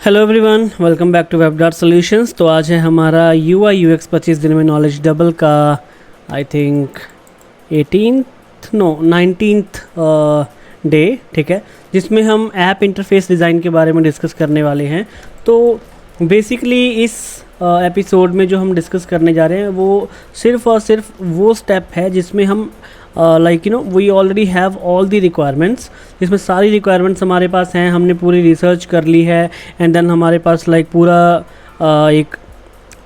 Hello everyone, welcome back to web dot solutions. तो आज है हमारा UI UX 25 दिन में नॉलेज डबल का आई थिंक 19th डे, ठीक है, जिसमें हम ऐप इंटरफेस डिज़ाइन के बारे में डिस्कस करने वाले हैं। तो बेसिकली इस एपिसोड में जो हम डिस्कस करने जा रहे हैं वो सिर्फ और सिर्फ वो स्टेप है जिसमें हम we already have all the requirements, जिसमें सारी रिक्वायरमेंट्स हमारे पास हैं, हमने पूरी रिसर्च कर ली है एंड देन हमारे पास पूरा एक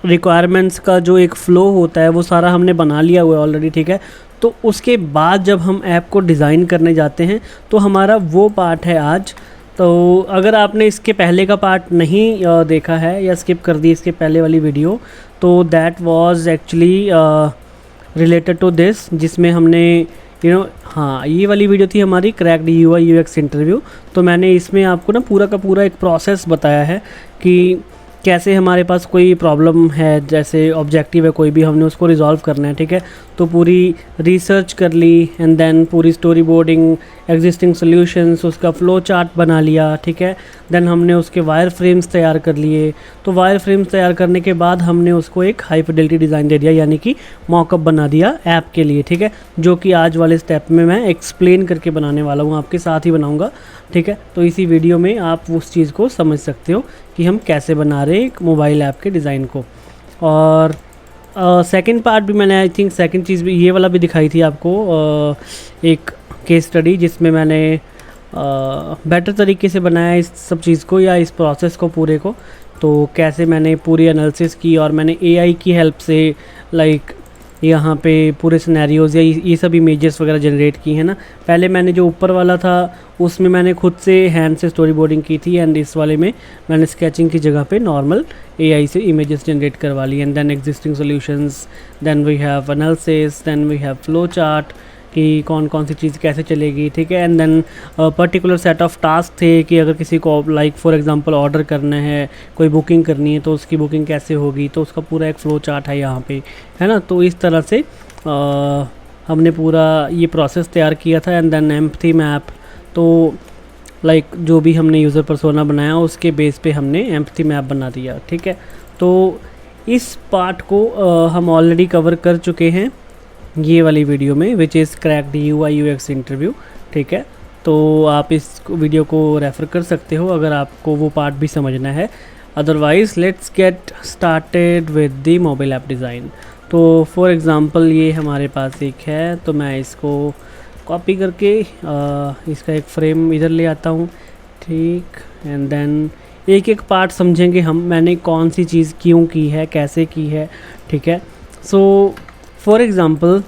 रिक्वायरमेंट्स का जो एक फ़्लो होता है वो सारा हमने बना लिया हुआ है ऑलरेडी, ठीक है। तो उसके बाद जब हम ऐप को डिज़ाइन करने जाते हैं तो हमारा वो पार्ट है आज। तो अगर आपने इसके पहले का पार्ट नहीं देखा है या स्किप कर दी इसके पहले वाली वीडियो, तो that was actually related to this, जिसमें हमने ये वाली वीडियो थी हमारी क्रैक्ड UI UX इंटरव्यू। तो मैंने इसमें आपको ना पूरा का पूरा एक प्रोसेस बताया है कि कैसे हमारे पास कोई प्रॉब्लम है, जैसे ऑब्जेक्टिव है कोई भी, हमने उसको रिजॉल्व करना है, ठीक है। तो पूरी रिसर्च कर ली एंड देन पूरी स्टोरी बोर्डिंग, एग्जिस्टिंग सॉल्यूशंस, उसका फ्लो चार्ट बना लिया, ठीक है। देन हमने उसके वायर फ्रेम्स तैयार कर लिए। तो वायर फ्रेम्स तैयार करने के बाद हमने उसको एक हाई फिडेलिटी डिज़ाइन दे दिया, यानी कि मॉकअप बना दिया ऐप के लिए, ठीक है, जो कि आज वाले स्टेप में मैं एक्सप्लेन करके बनाने वाला हूँ, आपके साथ ही बनाऊँगा, ठीक है। तो इसी वीडियो में आप उस चीज़ को समझ सकते हो कि हम कैसे बना रहे हैं एक मोबाइल ऐप के डिज़ाइन को। और सेकंड पार्ट भी मैंने आई थिंक सेकंड चीज़ भी ये वाला भी दिखाई थी आपको, एक केस स्टडी जिसमें मैंने बेटर तरीके से बनाया इस सब चीज़ को या इस प्रोसेस को पूरे को। तो कैसे मैंने पूरी एनालिसिस की और मैंने AI की हेल्प से यहाँ पे पूरे सिनेरियोज़ या ये सब इमेजेस वगैरह जनरेट की है ना। पहले मैंने जो ऊपर वाला था उसमें मैंने खुद से हैंड से स्टोरी बोर्डिंग की थी एंड इस वाले में मैंने स्केचिंग की जगह पे नॉर्मल AI से इमेजेस जनरेट करवा ली। And then existing solutions, then we have analysis, then we have flow chart कि कौन कौन सी चीज़ कैसे चलेगी, ठीक है। And then particular set of task थे कि अगर किसी को फॉर एग्जांपल ऑर्डर करना है, कोई बुकिंग करनी है तो उसकी बुकिंग कैसे होगी, तो उसका पूरा एक फ़्लो चार्ट है यहाँ पे, है ना। तो इस तरह से हमने पूरा ये प्रोसेस तैयार किया था। एंड देन एम्पैथी मैप, तो जो भी हमने यूज़र पर्सोना बनाया उसके बेस पे हमने एम्पैथी मैप बना दिया, ठीक है। तो इस पार्ट को हम ऑलरेडी कवर कर चुके हैं ये वाली वीडियो में, which is cracked UI UX interview, ठीक है। तो आप इस वीडियो को रेफ़र कर सकते हो अगर आपको वो पार्ट भी समझना है। Otherwise let's get started with the mobile app design. तो फॉर एग्ज़ाम्पल ये हमारे पास एक है, तो मैं इसको कॉपी करके इसका एक फ्रेम इधर ले आता हूँ, ठीक। एंड देन एक एक पार्ट समझेंगे हम, मैंने कौन सी चीज़ क्यों की है, कैसे की है, ठीक है। सो फॉर एग्ज़ाम्पल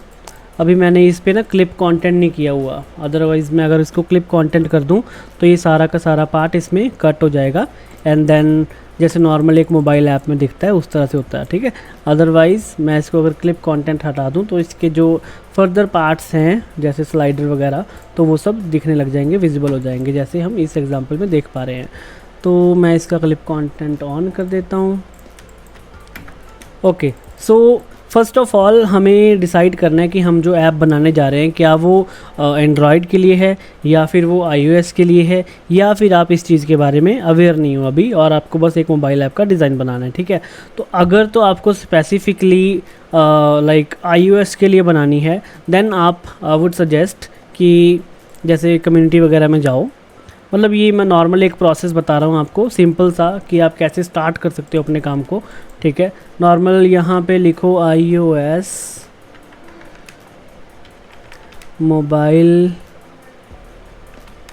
अभी मैंने इस पे ना क्लिप कंटेंट नहीं किया हुआ, अदरवाइज़ मैं अगर इसको क्लिप कंटेंट कर दूं तो ये सारा का सारा पार्ट इसमें कट हो जाएगा। एंड देन जैसे नॉर्मल एक मोबाइल ऐप में दिखता है उस तरह से होता है, ठीक है। अदरवाइज़ मैं इसको अगर क्लिप कंटेंट हटा दूं तो इसके जो फर्दर पार्ट्स हैं जैसे स्लाइडर वगैरह, तो वो सब दिखने लग जाएंगे, विजिबल हो जाएंगे, जैसे हम इस एग्जाम्पल में देख पा रहे हैं। तो मैं इसका क्लिप कंटेंट ऑन कर देता हूँ। Okay, so first of all हमें डिसाइड करना है कि हम जो ऐप बनाने जा रहे हैं क्या वो एंड्रॉयड के लिए है या फिर वो iOS के लिए है, या फिर आप इस चीज़ के बारे में अवेयर नहीं हो अभी और आपको बस एक मोबाइल ऐप का डिज़ाइन बनाना है, ठीक है। तो अगर तो आपको स्पेसिफिकली iOS के लिए बनानी है, देन आप वुड सजेस्ट कि जैसे कम्युनिटी वगैरह में जाओ। मतलब ये मैं नॉर्मल एक प्रोसेस बता रहा हूँ आपको, सिंपल सा, कि आप कैसे स्टार्ट कर सकते हो अपने काम को, ठीक है। नॉर्मल यहाँ पे लिखो iOS mobile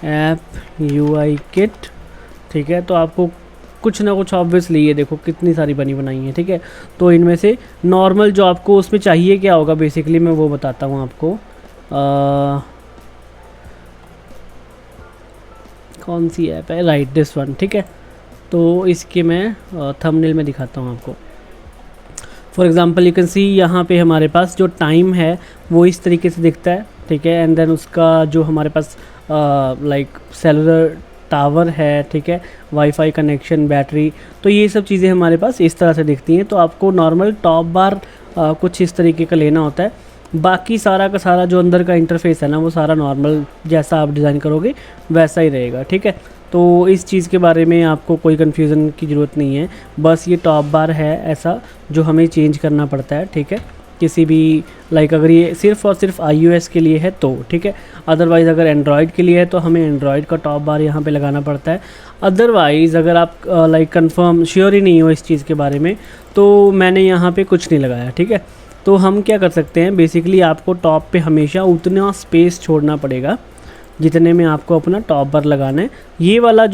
app UI kit, ठीक है। तो आपको कुछ ना कुछ ऑब्वियसली ये देखो कितनी सारी बनी बनाई है, ठीक है। तो इनमें से नॉर्मल जो आपको उसमें चाहिए क्या होगा बेसिकली मैं वो बताता हूँ आपको। कौन सी ऐप है, राइट दिस वन, ठीक है। तो इसके मैं थंबनेल में दिखाता हूँ आपको। For example you can see यहाँ पे हमारे पास जो टाइम है वो इस तरीके से दिखता है, ठीक है। एंड देन उसका जो हमारे पास सेलुलर टावर है, ठीक है, वाईफाई कनेक्शन, बैटरी, तो ये सब चीज़ें हमारे पास इस तरह से दिखती हैं। तो आपको नॉर्मल टॉप बार कुछ इस तरीके का लेना होता है बाकी सारा का सारा जो अंदर का इंटरफेस है ना वो सारा नॉर्मल जैसा आप डिज़ाइन करोगे वैसा ही रहेगा, ठीक है। तो इस चीज़ के बारे में आपको कोई कन्फ्यूज़न की ज़रूरत नहीं है, बस ये टॉप बार है ऐसा जो हमें चेंज करना पड़ता है, ठीक है। किसी भी लाइक अगर ये सिर्फ़ और सिर्फ iOS के लिए है तो ठीक है, अदरवाइज़ अगर एंड्रॉयड के लिए है तो हमें एंड्रॉयड का टॉप बार यहाँ पे लगाना पड़ता है। अदरवाइज़ अगर आप लाइक कंफर्म श्योर ही नहीं हो इस चीज़ के बारे में तो मैंने यहाँ पे कुछ नहीं लगाया, ठीक है। तो हम क्या कर सकते हैं, बेसिकली आपको टॉप पे हमेशा उतना स्पेस छोड़ना पड़ेगा जितने में आपको अपना टॉप बार लगाना है। ये वाली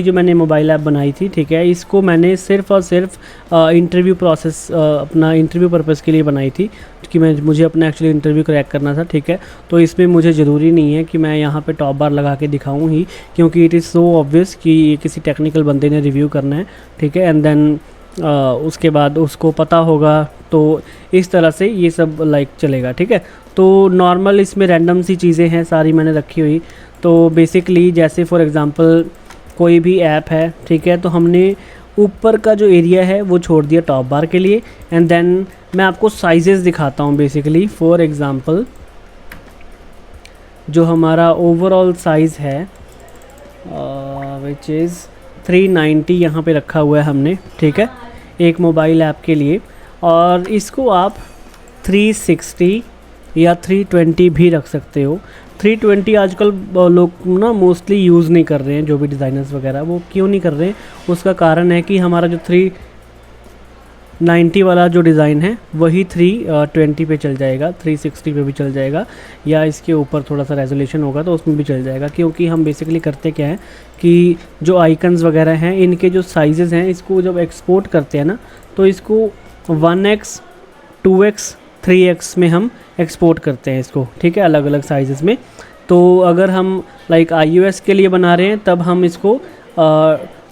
जो मैंने मोबाइल ऐप बनाई थी, ठीक है, इसको मैंने सिर्फ़ और सिर्फ इंटरव्यू प्रोसेस अपना इंटरव्यू पर्पज़ के लिए बनाई थी कि मुझे अपना एक्चुअली इंटरव्यू क्रैक करना था, ठीक है। तो इसमें मुझे ज़रूरी नहीं है कि मैं यहाँ पे टॉप बार लगा के दिखाऊँ ही, क्योंकि इट इज़ सो ऑब्वियस कि ये किसी टेक्निकल बंदे ने रिव्यू करना है, ठीक है। एंड देन उसके बाद उसको पता होगा, तो इस तरह से ये सब लाइक चलेगा, ठीक है। तो नॉर्मल इसमें रैंडम सी चीज़ें हैं सारी मैंने रखी हुई। तो बेसिकली जैसे फॉर एग्ज़ाम्पल कोई भी ऐप है, ठीक है, तो हमने ऊपर का जो एरिया है वो छोड़ दिया टॉप बार के लिए। एंड देन मैं आपको साइजेस दिखाता हूँ। बेसिकली फॉर एग्ज़ाम्पल जो हमारा ओवरऑल साइज़ है विच इज़ 390 यहाँ पे रखा हुआ है हमने, ठीक है, एक मोबाइल ऐप के लिए। और इसको आप 360 या 320 भी रख सकते हो। 320 आजकल लोग ना मोस्टली यूज़ नहीं कर रहे हैं, जो भी डिज़ाइनर्स वगैरह, वो क्यों नहीं कर रहे हैं, उसका कारण है कि हमारा जो 390 वाला जो डिज़ाइन है वही 320 पे चल जाएगा, 360 पे भी चल जाएगा, या इसके ऊपर थोड़ा सा रेजोल्यूशन होगा तो उसमें भी चल जाएगा। क्योंकि हम बेसिकली करते क्या है कि जो आइकन्स वगैरह हैं इनके जो साइजेज़ हैं, इसको जब एक्सपोर्ट करते हैं ना तो इसको 1x 2x 3x में हम एक्सपोर्ट करते हैं इसको, ठीक है, अलग अलग साइज़ में। तो अगर हम लाइक iOS के लिए बना रहे हैं तब हम इसको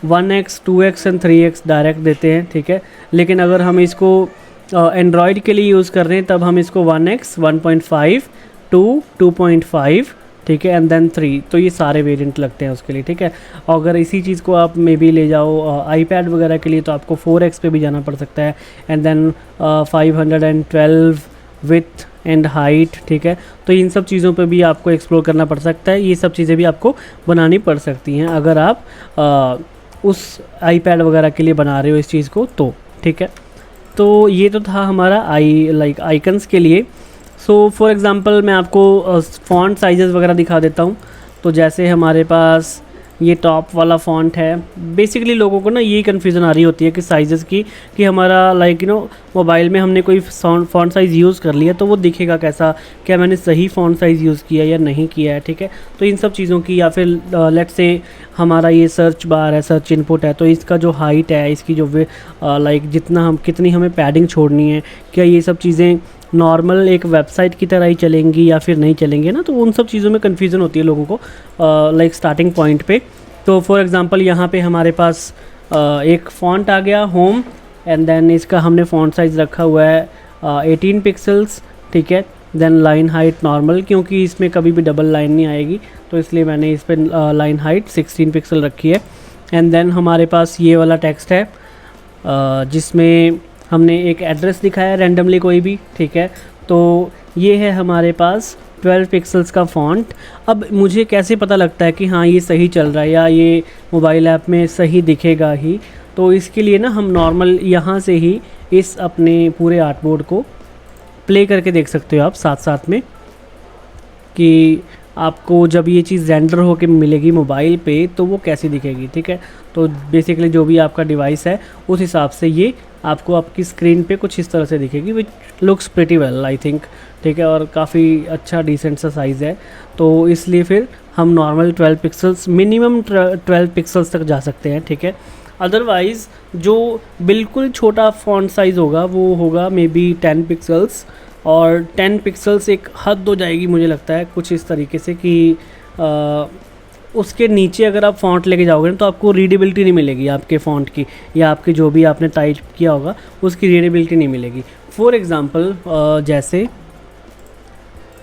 1x 2x and 3x direct देते हैं, ठीक है। लेकिन अगर हम इसको एंड्रॉयड के लिए यूज़ कर रहे हैं तब हम इसको 1x 1.5 2 2.5, ठीक है, एंड देन 3, तो ये सारे वेरिएंट लगते हैं उसके लिए, ठीक है। और अगर इसी चीज़ को आप मे बी ले जाओ iPad वगैरह के लिए तो आपको 4x पे भी जाना पड़ सकता है, and then 512 width and height, ठीक है। तो इन सब चीज़ों पे भी आपको एक्सप्लोर करना पड़ सकता है। ये सब चीज़ें भी आपको बनानी पड़ सकती हैं अगर आप उस iPad वगैरह के लिए बना रहे हो इस चीज़ को तो, ठीक है। तो ये तो था हमारा आइकन्स के लिए। सो फॉर एग्ज़ाम्पल मैं आपको फ़ॉन्ट साइज़ेस वगैरह दिखा देता हूँ। तो जैसे हमारे पास ये टॉप वाला फ़ॉन्ट है, बेसिकली लोगों को ना यही कन्फ्यूज़न आ रही होती है कि साइज़ेस की, कि हमारा लाइक मोबाइल में हमने कोई फ़ॉन्ट साइज़ यूज़ कर लिया तो वो दिखेगा कैसा, क्या मैंने सही फ़ॉन्ट साइज़ यूज़ किया या नहीं किया है, ठीक है। तो इन सब चीज़ों की, या फिर लेट्स से हमारा ये सर्च बार है, सर्च इनपुट है, तो इसका जो हाइट है, इसकी जो लाइक कितनी हमें पैडिंग छोड़नी है, क्या ये सब चीज़ें नॉर्मल एक वेबसाइट की तरह ही चलेंगी या फिर नहीं चलेंगे ना। तो उन सब चीज़ों में कन्फ्यूज़न होती है लोगों को लाइक स्टार्टिंग पॉइंट पे। तो फॉर एग्ज़ाम्पल यहाँ पे हमारे पास एक फ़ॉन्ट आ गया होम, एंड देन इसका हमने फ़ॉन्ट साइज़ रखा हुआ है 18 पिक्सल्स, ठीक है। देन लाइन हाइट नॉर्मल, क्योंकि इसमें कभी भी डबल लाइन नहीं आएगी तो इसलिए मैंने इस पर लाइन हाइट 16 पिक्सल रखी है। एंड देन हमारे पास ये वाला टेक्स्ट है जिसमें हमने एक एड्रेस दिखाया रैंडमली कोई भी, ठीक है। तो ये है हमारे पास 12 पिक्सल्स का फ़ॉन्ट। अब मुझे कैसे पता लगता है कि हाँ ये सही चल रहा है या ये मोबाइल ऐप में सही दिखेगा ही, तो इसके लिए ना हम नॉर्मल यहाँ से ही इस अपने पूरे आर्टबोर्ड को प्ले करके देख सकते हो आप साथ साथ में, कि आपको जब ये चीज़ रेंडर होके मिलेगी मोबाइल पे तो वो कैसी दिखेगी, ठीक है। तो बेसिकली जो भी आपका डिवाइस है उस हिसाब से ये आपको आपकी स्क्रीन पे कुछ इस तरह से दिखेगी, which looks pretty well I think, ठीक है। और काफ़ी अच्छा डिसेंट सा साइज़ है, तो इसलिए फिर हम नॉर्मल 12 पिक्सल्स, मिनिमम 12 पिक्सल्स तक जा सकते हैं, ठीक है। अदरवाइज़ जो बिल्कुल छोटा फ़ॉन्ट साइज़ होगा वो होगा मे बी 10 पिक्सल्स, और 10 पिक्सल्स एक हद हो जाएगी मुझे लगता है कुछ इस तरीके से कि उसके नीचे अगर आप फ़ॉन्ट लेके जाओगे ना तो आपको रीडेबिलिटी नहीं मिलेगी आपके फ़ॉन्ट की, या आपके जो भी आपने टाइप किया होगा उसकी रीडेबिलिटी नहीं मिलेगी। फॉर एग्ज़ाम्पल जैसे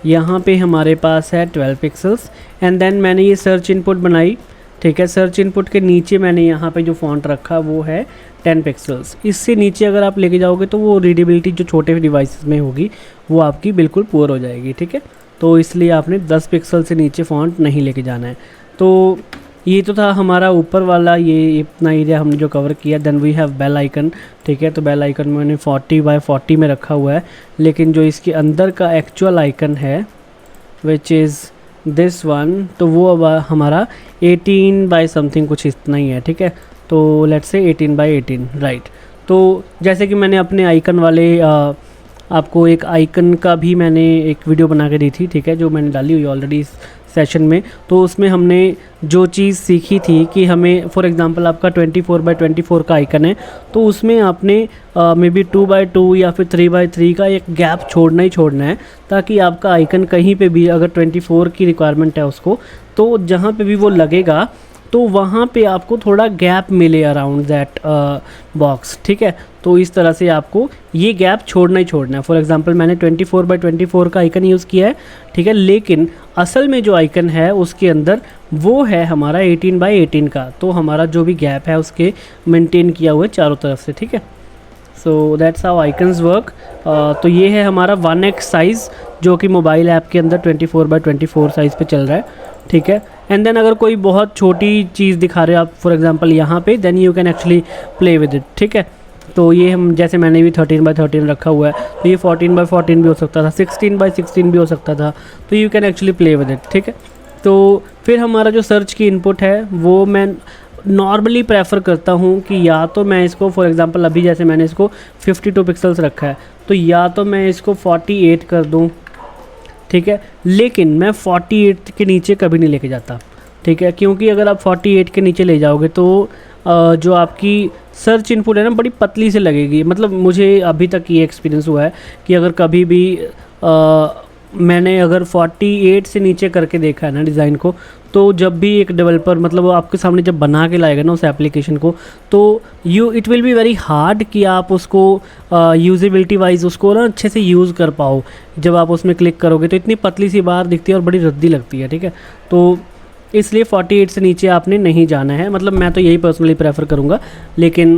यहाँ पे हमारे पास है 12 पिक्सल्स, एंड देन मैंने ये सर्च इनपुट बनाई, ठीक है। सर्च इनपुट के नीचे मैंने यहाँ पे जो फॉन्ट रखा वो है 10 पिक्सल्स। इससे नीचे अगर आप लेके जाओगे तो वो रीडेबिलिटी जो छोटे डिवाइसेस में होगी वो आपकी बिल्कुल पुअर हो जाएगी, ठीक है। तो इसलिए आपने 10 पिक्सल से नीचे फॉन्ट नहीं लेके जाना है। तो ये तो था हमारा ऊपर वाला, ये इतना एरिया हमने जो कवर किया। Then we have bell icon, ठीक है। तो बेल आइकन मैंने 40x40 में रखा हुआ है, लेकिन जो इसके अंदर का एक्चुअल आइकन है विच इज़ दिस वन, तो वो अब हमारा 18 बाय समथिंग कुछ इतना ही है, ठीक है। तो लेट्स से 18 बाय 18, राइट। तो जैसे कि मैंने अपने आइकन वाले आपको एक आइकन का भी मैंने एक वीडियो बना के दी थी, ठीक है, जो मैंने डाली हुई ऑलरेडी इस सेशन में। तो उसमें हमने जो चीज़ सीखी थी कि हमें फॉर एग्जांपल आपका 24x24 का आइकन है, तो उसमें आपने मे बी 2x2 या फिर 3x3 का एक गैप छोड़ना ही छोड़ना है, ताकि आपका आइकन कहीं पे भी अगर 24 की रिक्वायरमेंट है उसको, तो जहाँ पे भी वो लगेगा तो वहाँ पे आपको थोड़ा गैप मिले अराउंड दैट बॉक्स, ठीक है। तो इस तरह से आपको ये गैप छोड़ना ही छोड़ना है। फॉर एग्जांपल मैंने 24x24 का आइकन यूज़ किया है, ठीक है, लेकिन असल में जो आइकन है उसके अंदर वो है हमारा 18x18 का। तो हमारा जो भी गैप है उसके मेंटेन किया हुआ है चारों तरफ से, ठीक है। So that's how icons work. तो ये है हमारा 1x साइज़ जो कि मोबाइल ऐप के अंदर 24x24 साइज़ पे चल रहा है, ठीक है। एंड देन अगर कोई बहुत छोटी चीज़ दिखा रहे हो आप फॉर एग्जांपल यहाँ पे, then you can actually play with it, ठीक है। तो ये हम जैसे मैंने भी 13x13 रखा हुआ है, तो ये 14x14 भी हो सकता था, 16x16 भी हो सकता था, तो you can actually play with it, ठीक है। तो फिर हमारा जो सर्च की इनपुट है वो मैं नॉर्मली प्रेफर करता हूँ कि या तो मैं इसको फॉर एग्जांपल अभी जैसे मैंने इसको 52 पिक्सल्स रखा है, तो या तो मैं इसको 48 कर दूँ, ठीक है, लेकिन मैं 48 के नीचे कभी नहीं लेके जाता, ठीक है, क्योंकि अगर आप 48 के नीचे ले जाओगे तो जो आपकी सर्च इनपुट है ना बड़ी पतली से लगेगी। मतलब मुझे अभी तक ये एक्सपीरियंस हुआ है कि अगर कभी भी मैंने अगर 48 से नीचे करके देखा है ना डिज़ाइन को, तो जब भी एक डेवलपर मतलब वो आपके सामने जब बना के लाएगा ना उस एप्लीकेशन को, तो it will be very hard कि आप उसको यूजेबिलिटी वाइज उसको ना अच्छे से यूज़ कर पाओ। जब आप उसमें क्लिक करोगे तो इतनी पतली सी बार दिखती है और बड़ी रद्दी लगती है, ठीक है। तो इसलिए 48 से नीचे आपने नहीं जाना है, मतलब मैं तो यही पर्सनली प्रेफर करूँगा, लेकिन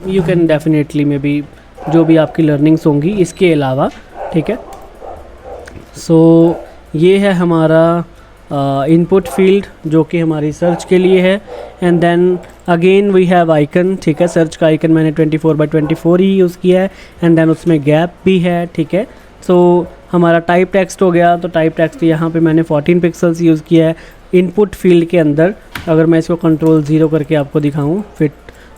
you can definitely may be जो भी आपकी लर्निंग्स होंगी इसके अलावा, ठीक है। सो ये है हमारा इनपुट फील्ड जो कि हमारी सर्च के लिए है। And then again we have icon, ठीक है। सर्च का आइकन मैंने 24x24 ही यूज़ किया है, एंड देन उसमें गैप भी है, ठीक है। सो हमारा टाइप टेक्स्ट हो गया, तो टाइप टेक्स्ट यहाँ पे मैंने 14 पिक्सल्स यूज़ किया है इनपुट फील्ड के अंदर। अगर मैं इसको कंट्रोल 0 करके आपको दिखाऊँ, फिट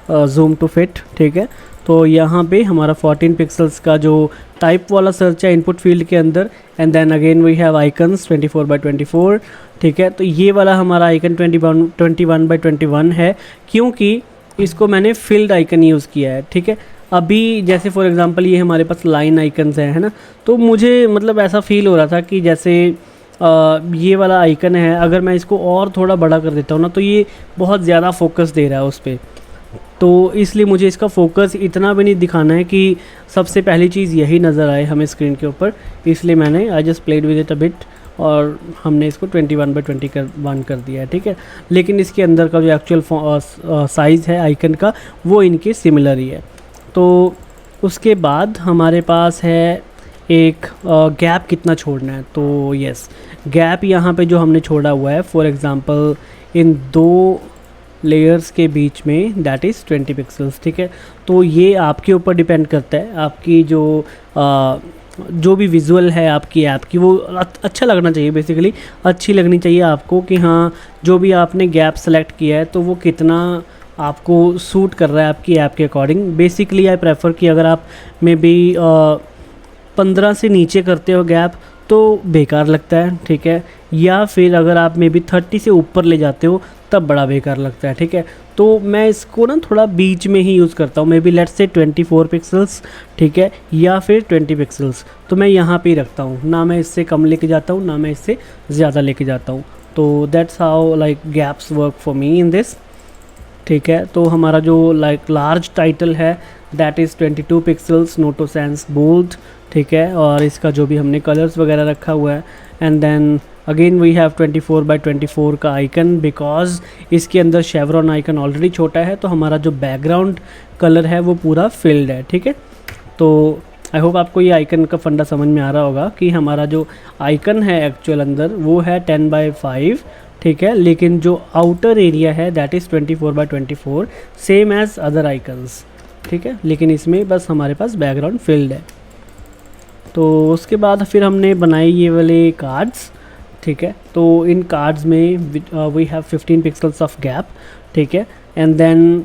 जूम टू फिट, ठीक है, तो यहाँ पे हमारा 14 पिक्सल्स का जो टाइप वाला सर्च है इनपुट फील्ड के अंदर। And then again we have icons 24x24, ठीक है। तो ये वाला हमारा आइकन 21x21 है, क्योंकि इसको मैंने फील्ड आइकन यूज़ किया है, ठीक है। अभी जैसे फॉर एग्जांपल ये हमारे पास लाइन आइकन्स है ना, तो मुझे मतलब ऐसा फील हो रहा था कि जैसे ये वाला आइकन है, अगर मैं इसको और थोड़ा बड़ा कर देता हूँ ना, तो ये बहुत ज़्यादा फोकस दे रहा है उस पर। तो इसलिए मुझे इसका फोकस इतना भी नहीं दिखाना है कि सबसे पहली चीज़ यही नज़र आए हमें स्क्रीन के ऊपर, इसलिए मैंने I just played with it a bit और हमने इसको 21x21 कर दिया है, ठीक है। लेकिन इसके अंदर का जो एक्चुअल साइज़ है आइकन का वो इनके सिमिलर ही है। तो उसके बाद हमारे पास है एक गैप कितना छोड़ना है। तो यस, गैप यहाँ पे जो हमने छोड़ा हुआ है फॉर एग्ज़ाम्पल इन 2 लेयर्स के बीच में दैट इज़ 20 पिक्सल्स, ठीक है। तो ये आपके ऊपर डिपेंड करता है, आपकी जो भी विजुअल है आपकी ऐप की वो अच्छा लगना चाहिए, बेसिकली अच्छी लगनी चाहिए आपको कि हाँ जो भी आपने गैप सेलेक्ट किया है तो वो कितना आपको सूट कर रहा है आपकी ऐप के अकॉर्डिंग। बेसिकली आई प्रेफर कि अगर आप मे बी 15 से नीचे करते हो गैप तो बेकार लगता है, ठीक है, या फिर अगर आप मे बी 30 से ऊपर ले जाते हो तब बड़ा बेकार लगता है, ठीक है। तो मैं इसको ना थोड़ा बीच में ही यूज़ करता हूँ, may be let's say 24 pixels, ठीक है, या फिर 20 पिक्सल्स, तो मैं यहाँ पे ही रखता हूँ, ना मैं इससे कम लेके जाता हूँ ना मैं इससे ज़्यादा लेके जाता हूँ। तो that's how like gaps work for me in this. ठीक है। तो हमारा जो लार्ज टाइटल है that is 22 pixels Noto Sans bold, ठीक है। और इसका जो भी हमने कलर्स वगैरह रखा हुआ है, and then again we have 24x24 का आइकन, बिकॉज इसके अंदर शेवरॉन आइकन ऑलरेडी छोटा है, तो हमारा जो बैकग्राउंड कलर है वो पूरा फिल्ड है, ठीक है। तो आई होप आपको ये आइकन का फंडा समझ में आ रहा होगा कि हमारा जो आइकन है एक्चुअल अंदर वो है 10x5, ठीक है, लेकिन जो आउटर एरिया है that is 24x24, same as other icons, ठीक है। लेकिन इसमें बस हमारे पास बैकग्राउंड फिल्ड है। तो उसके बाद फिर हमने बनाई ये वाले कार्ड्स, ठीक है। तो इन कार्ड्स में we have 15 pixels of gap, ठीक है। एंड देन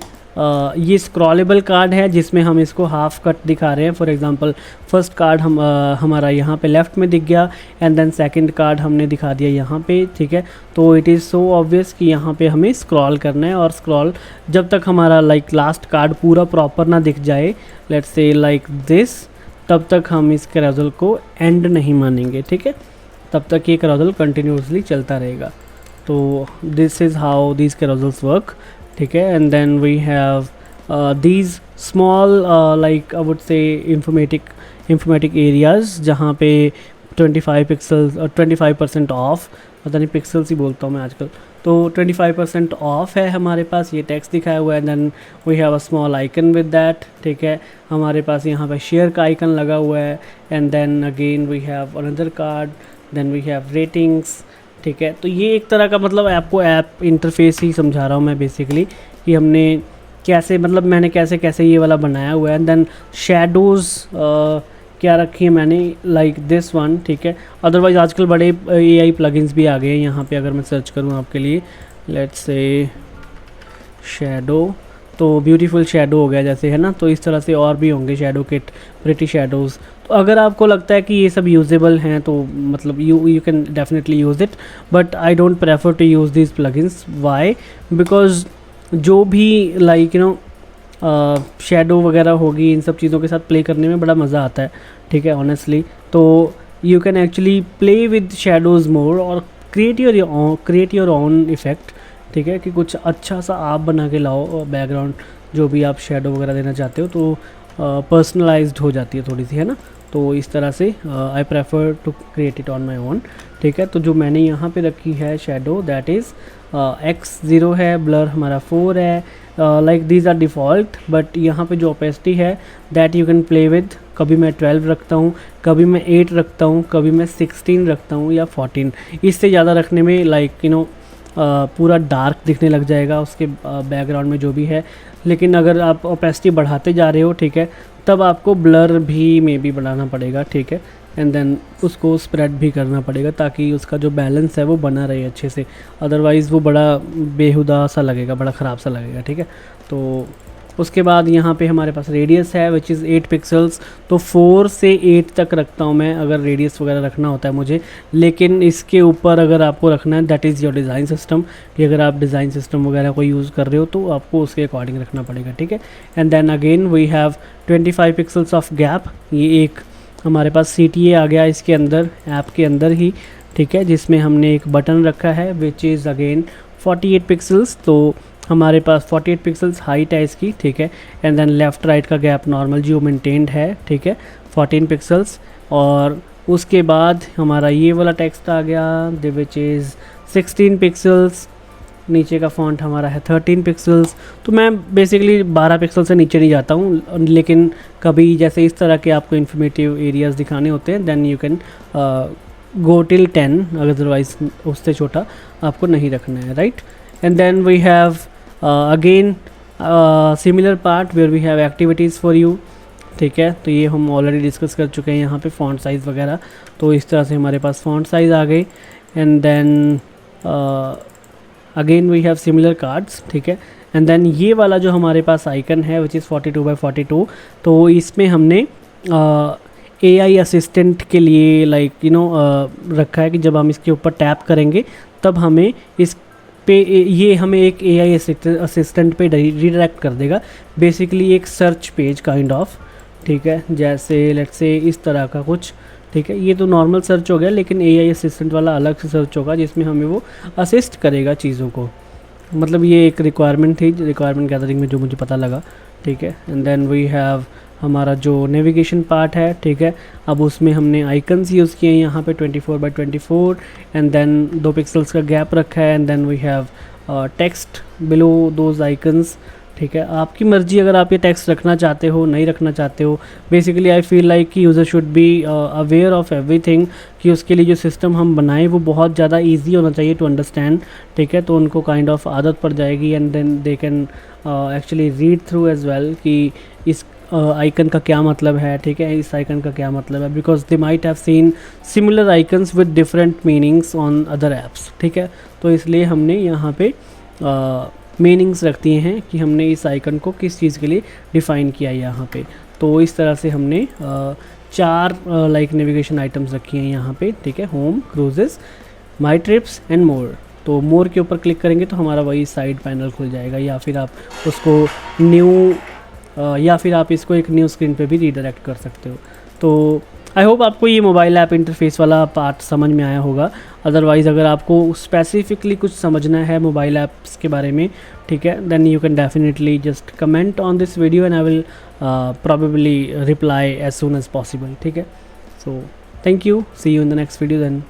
ये स्क्रॉलेबल कार्ड है जिसमें हम इसको हाफ कट दिखा रहे हैं। फॉर एग्जांपल फर्स्ट कार्ड हमारा यहाँ पे लेफ़्ट में दिख गया, एंड देन सेकंड कार्ड हमने दिखा दिया यहाँ पे, ठीक है। तो इट इज़ सो ऑब्वियस कि यहाँ पे हमें स्क्रॉल करना है, और स्क्रॉल जब तक हमारा लास्ट कार्ड पूरा प्रॉपर ना दिख जाए, लेट्स से लाइक दिस, तब तक हम इस कैरोसेल को एंड नहीं मानेंगे, ठीक है। तब तक ये कैरोसेल कंटिन्यूसली चलता रहेगा। तो this is how these carousels work, ठीक है। And then we have these small like I would say informatic areas जहाँ पे 25 पिक्सल्स और 25% ऑफ, पता नहीं पिक्सल्स ही बोलता हूँ मैं आजकल, तो 25% ऑफ है हमारे पास, ये टेक्स्ट दिखाया हुआ है। Then we have a small icon with that, ठीक है। हमारे पास यहाँ पे शेयर का आइकन लगा हुआ है, and then again we have another card, then we have ratings, ठीक है। तो ये एक तरह का मतलब आपको ऐप इंटरफेस ही समझा रहा हूँ मैं बेसिकली, कि हमने कैसे मतलब मैंने कैसे कैसे ये वाला बनाया हुआ है। एंड देन शेडोज़ क्या रखी है मैंने, लाइक दिस वन, ठीक है। अदरवाइज़ आजकल बड़े AI प्लगइन्स भी आ गए हैं यहाँ पे, अगर मैं सर्च करूँ आपके लिए, लेट्स से शेडो, तो ब्यूटीफुल शेडो हो गया जैसे, है ना। तो इस तरह से और भी होंगे शेडो किट, प्रिटी शेडोज़। तो अगर आपको लगता है कि ये सब यूजेबल हैं तो मतलब you can definitely use it, but I don't prefer to use this plugins. Why? Because जो भी लाइक यू नो शेडो वगैरह होगी, इन सब चीज़ों के साथ प्ले करने में बड़ा मज़ा आता है, ठीक है, ऑनेस्टली। तो you can actually play with shadows more और क्रिएट योर ओन इफ़ेक्ट, ठीक है, कि कुछ अच्छा सा आप बना के लाओ बैकग्राउंड, जो भी आप शेडो वगैरह देना चाहते हो, तो पर्सनलाइज्ड हो जाती है थोड़ी सी, है ना। तो इस तरह से I prefer to create it on my own, ठीक है। तो जो मैंने यहाँ पे रखी है शेडो दैट इज़ X0 है, ब्लर हमारा 4 है, like these are default, but यहाँ पे जो ओपेसिटी है that you can play with. कभी मैं 12 रखता हूँ, कभी मैं 8 रखता हूँ, कभी मैं 16 रखता हूँ या 14। इससे ज़्यादा रखने में लाइक यू नो पूरा डार्क दिखने लग जाएगा उसके बैकग्राउंड में जो भी है। लेकिन अगर आप ओपेसिटी बढ़ाते जा रहे हो, ठीक है, तब आपको ब्लर भी मे बी बढ़ाना पड़ेगा, ठीक है। एंड देन उसको स्प्रेड भी करना पड़ेगा ताकि उसका जो बैलेंस है वो बना रहे अच्छे से, अदरवाइज़ वो बड़ा बेहुदा सा लगेगा, बड़ा ख़राब सा लगेगा, ठीक है। तो उसके बाद यहाँ पे हमारे पास रेडियस है विच इज़ 8 पिक्सल्स, तो 4 से 8 तक रखता हूँ मैं अगर रेडियस वगैरह रखना होता है मुझे। लेकिन इसके ऊपर अगर आपको रखना है that is your design system, कि अगर आप डिज़ाइन सिस्टम वगैरह को यूज़ कर रहे हो तो आपको उसके अकॉर्डिंग रखना पड़ेगा, ठीक है। And then again we have 25 pixels of gap, ये एक हमारे पास CTA आ गया इसके अंदर, ऐप के अंदर ही, ठीक है, जिसमें हमने एक बटन रखा है विच इज़ अगेन 48 पिक्सल्स। तो हमारे पास 48 पिक्सल्स हाइट है इसकी, ठीक है। एंड देन लेफ़्ट राइट का गैप नॉर्मल जो मेंटेन्ड है, ठीक है, 14 पिक्सल्स। और उसके बाद हमारा ये वाला टेक्स्ट आ गया विच इज़ 16 पिक्सल्स, नीचे का फॉन्ट हमारा है 13 पिक्सल्स। तो मैं बेसिकली 12 पिक्सल से नीचे नहीं जाता हूँ, लेकिन कभी जैसे इस तरह के आपको इन्फॉर्मेटिव एरियाज़ दिखाने होते हैं then you can go till 10, otherwise उससे छोटा आपको नहीं रखना है, right. And then we have again similar part where we have activities for you, ठीक है। तो ये हम ऑलरेडी डिस्कस कर चुके हैं यहाँ पे फॉन्ट साइज़ वगैरह। तो इस तरह से हमारे पास फॉन्ट साइज़ आ गई। And then again we have similar cards, ठीक है। एंड देन ये वाला जो हमारे पास आइकन है विच इज़ 42x42, तो इसमें हमने AI असिस्टेंट के लिए लाइक यू नो रखा है कि जब हम इसके ऊपर टैप करेंगे तब हमें इस पे ये हमें एक AI असिस्टेंट पे रीडायरेक्ट कर देगा, बेसिकली एक सर्च पेज काइंड ऑफ, ठीक है। जैसे लेट्स से इस तरह का कुछ, ठीक है। ये तो नॉर्मल सर्च हो गया, लेकिन AI असिस्टेंट वाला अलग से सर्च होगा जिसमें हमें वो असिस्ट करेगा चीज़ों को, मतलब ये एक रिक्वायरमेंट थी, रिक्वायरमेंट गैदरिंग में जो मुझे पता लगा, ठीक है। एंड देन वी हैव हमारा जो नेविगेशन पार्ट है, ठीक है। अब उसमें हमने आइकन्स यूज़ किए हैं यहाँ पे 24x24 एंड देन 2 पिक्सल्स का गैप रखा है and then we have text below those icons, ठीक है। आपकी मर्जी अगर आप ये टेक्स्ट रखना चाहते हो, नहीं रखना चाहते हो। बेसिकली आई फील लाइक कि user should be aware of everything, कि उसके लिए जो सिस्टम हम बनाएं वो बहुत ज़्यादा इजी होना चाहिए टू अंडरस्टैंड, ठीक है। तो उनको काइंड ऑफ आदत पड़ जाएगी and then they can actually read through as well कि इस आइकन का क्या मतलब है, ठीक है, इस आइकन का क्या मतलब है, because they might have seen similar icons with different meanings on other apps, ठीक है। तो इसलिए हमने यहाँ पे मीनिंग्स रख दिए हैं कि हमने इस आइकन को किस चीज़ के लिए डिफ़ाइन किया है यहाँ पे। तो इस तरह से हमने 4 लाइक नेविगेशन आइटम्स रखी हैं यहाँ पे, ठीक है। Home, cruises, my trips and more. तो मोर के ऊपर क्लिक करेंगे तो हमारा वही साइड पैनल खुल जाएगा, या फिर आप उसको न्यू या फिर आप इसको एक न्यू स्क्रीन पे भी रीडायरेक्ट कर सकते हो। तो आई होप आपको ये मोबाइल ऐप इंटरफेस वाला पार्ट समझ में आया होगा। अदरवाइज़ अगर आपको स्पेसिफिकली कुछ समझना है मोबाइल ऐप्स के बारे में, ठीक है, then you can definitely just comment on this video and I will probably reply as soon as possible, ठीक है। So thank you, see you in the next video then.